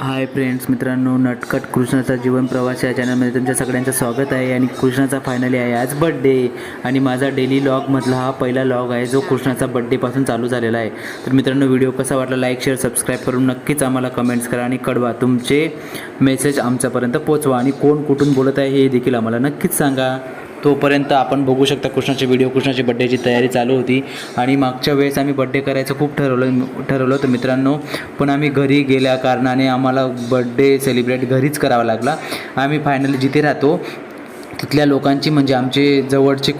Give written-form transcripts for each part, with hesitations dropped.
Hi friends, मित्रांनो, नटखट कृष्णाचा जीवन प्रवास या चॅनलमध्ये तुमच्या सगळ्यांचं स्वागत आहे. आणि कृष्णाचा फायनली आहे आज बड्डे, आणि माझा डेली लॉगमधला हा पहिला लॉग आहे जो कृष्णाचा बड्डेपासून चालू झालेला आहे. तर मित्रांनो, व्हिडिओ कसा वाटला लाईक शेअर सबस्क्राईब करून नक्कीच आम्हाला कमेंट्स करा आणि कळवा. तुमचे मेसेज आमच्यापर्यंत पोचवा आणि कोण कुठून बोलत आहे हे देखील आम्हाला नक्कीच सांगा. तोपर्यंत आपण बघू शकता कृष्णाचे व्हिडिओ. कृष्णाची बड्डेची तयारी चालू होती आणि मागच्या वेळेस आम्ही बड्डे करायचं खूप ठरवलं होतं मित्रांनो, पण आम्ही घरी गेल्या कारणाने आम्हाला बड्डे सेलिब्रेट घरीच करावा लागला. आम्ही फायनली जिथे राहतो तिथल्या लोकांची म्हणजे आमचे जवळचे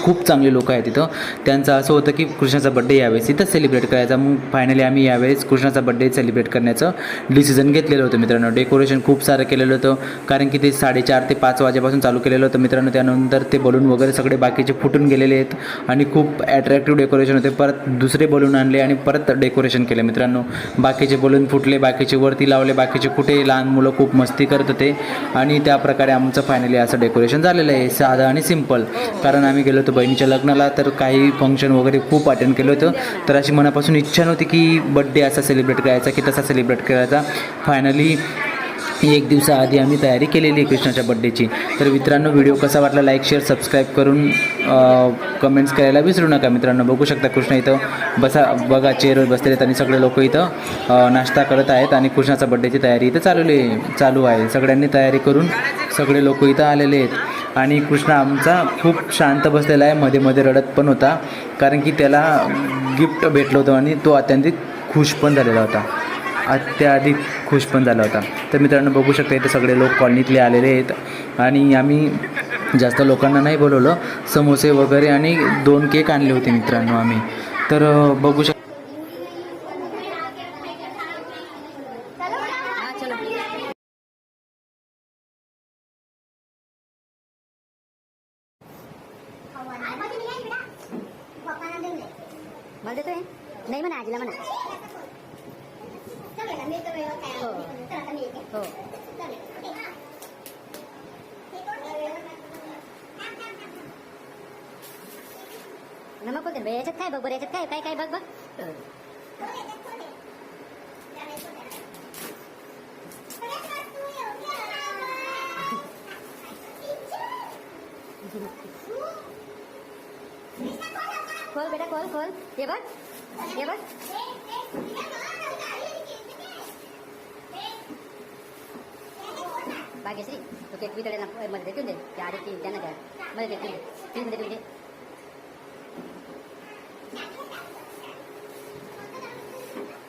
खूप चांगले लोक आहेत तिथं. त्यांचं असं होतं की कृष्णाचा बड्डे यावेळेस इथंच सेलिब्रेट करायचा. मग फायनली आम्ही यावेळेस कृष्णाचा बड्डे सेलिब्रेट करण्याचं डिसिजन घेतलेलं होतं मित्रांनो. डेकोरेशन खूप सारं केलेलं होतं, कारण की ते 4:30 ते 5 वाजेपासून चालू केलेलं होतं मित्रांनो. त्यानंतर ते बलून वगैरे सगळे बाकीचे फुटून गेलेले आहेत आणि खूप ॲट्रॅक्टिव्ह डेकोरेशन होते. परत दुसरे बलून आणले आणि परत डेकोरेशन केले मित्रांनो. बाकीचे बलून फुटले, बाकीचे वरती लावले, बाकीचे कुठे लहान मुलं खूप मस्ती करत होते आणि त्या प्रकारे आमचं फायनली असं डेकोरेशन झालेलं आहे, साधं आणि सिम्पल. कारण आम्ही गेलो होतो बहिणीच्या लग्नाला, तर काही फंक्शन वगैरे खूप अटेंड केलं होतं. तर अशी मनापासून इच्छा नव्हती की बड्डे असा सेलिब्रेट करायचा की तसा सेलिब्रेट करायचा. फायनली 1 दिवसाआधी आम्ही तयारी केलेली आहे कृष्णाच्या बड्डेची. तर मित्रांनो, व्हिडिओ कसा वाटला लाईक शेअर सबस्क्राईब करून कमेंट्स करायला विसरू नका मित्रांनो. बघू शकता कृष्ण इथं बघा चेअरवर बसलेले आहेत आणि सगळे लोक इथं नाश्ता करत आहेत आणि कृष्णाचा बड्डेची तयारी इथं चालू आहे. सगळ्यांनी तयारी करून सगळे लोक इथं आलेले आहेत आणि कृष्ण आमचा खूप शांत बसलेला आहे. मध्ये मध्ये रडत पण होता, कारण की त्याला गिफ्ट भेटलं होतं आणि तो अत्यंत खुश पण झालेला होता, अत्याधिक खुश पण झाला होता. तर मित्रांनो, बघू शकता इथे सगळे लोक कॉलनीतले आलेले आहेत आणि आम्ही जास्त लोकांना नाही बोलवलं. समोसे वगैरे आणि 2 केक आणले होते मित्रांनो आम्ही. तर बघू शकता मला देतोय नाही म्हणा, आजीला म्हणा. हो नमक बोलते ना याच्यात काय बघ बरं, याच्यात काय काय काय बघ बघ. खोल बेटा खोल खोल, ये बघ ये बघ. भाग्यश्री तो केक वितळेला मध्ये देऊन दे, त्या आधी त्यांना द्या मध्ये देऊन दे.